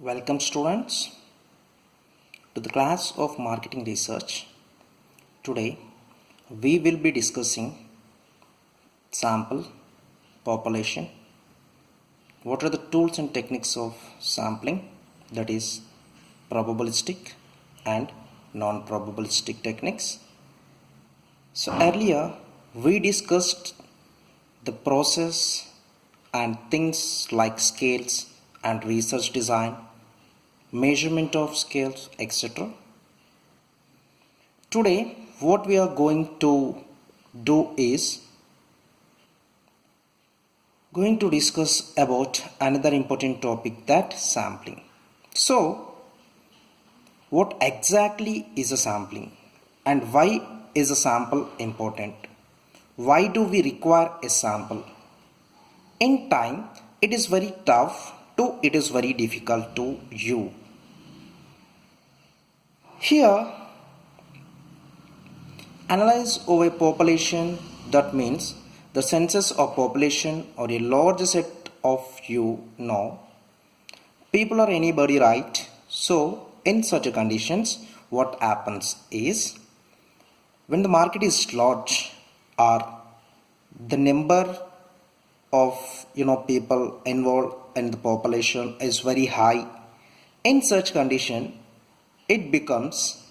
Welcome students to the class of marketing research. Today we will be discussing sample, population. What are the tools and techniques of sampling, that is probabilistic and non-probabilistic techniques. So earlier we discussed the process and things like scales and research design, measurement of scales, etc. Today what we are going to do is going to discuss about another important topic, that sampling. So what exactly is a sampling and why is a sample important? Why do we require a sample? In time it is very tough to it is very difficult to you. Here analyze of a population, that means the census of population or a large set of people or anybody, right? So in such conditions what happens is, when the market is large or the number of people involved in the population is very high, in such condition it becomes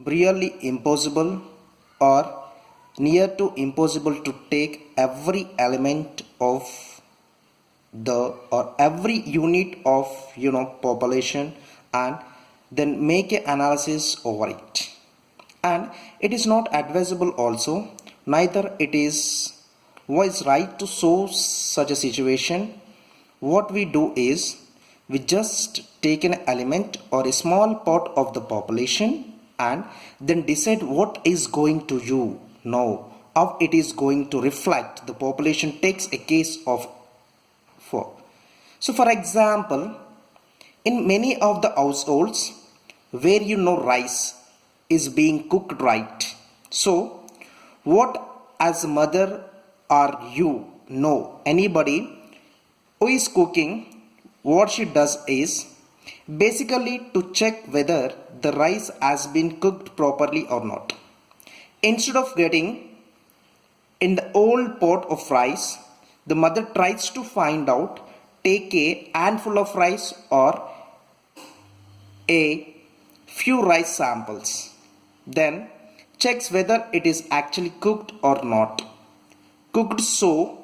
really impossible or near to impossible to take every element of the or every unit of population and then make an analysis over it. And it is not advisable also, neither it is wise right to show such a situation. What we do is we just take an element or a small part of the population and then decide what is going to you know how it is going to reflect the population takes a case of for. So for example, in many of the households where rice is being cooked, right? So what as a mother or anybody who is cooking, what she does is basically to check whether the rice has been cooked properly or not. Instead of getting in the old pot of rice, the mother tries to find out, take a handful of rice or a few rice samples, then checks whether it is actually cooked or not cooked. So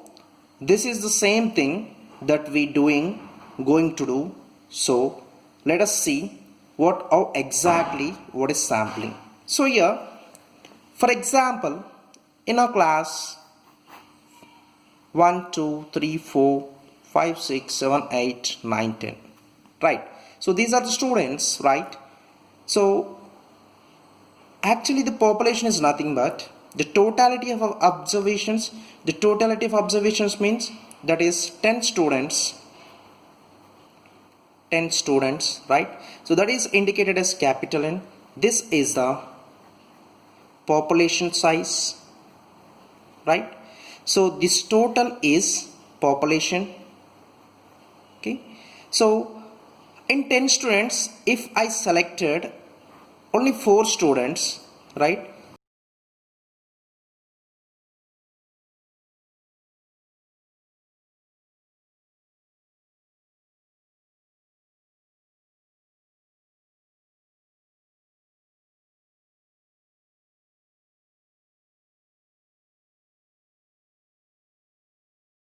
this is the same thing that we going to do. So let us see how exactly what is sampling. So here, for example, in our class 1 2 3 4 5 6 7 8 9 10, right? So these are the students, right? So actually the population is nothing but the totality of observations. The totality of observations means that is 10 students, right? So that is indicated as capital N. This is the population size, right? So this total is population. Okay, so in 10 students, if I selected only 4 students, right,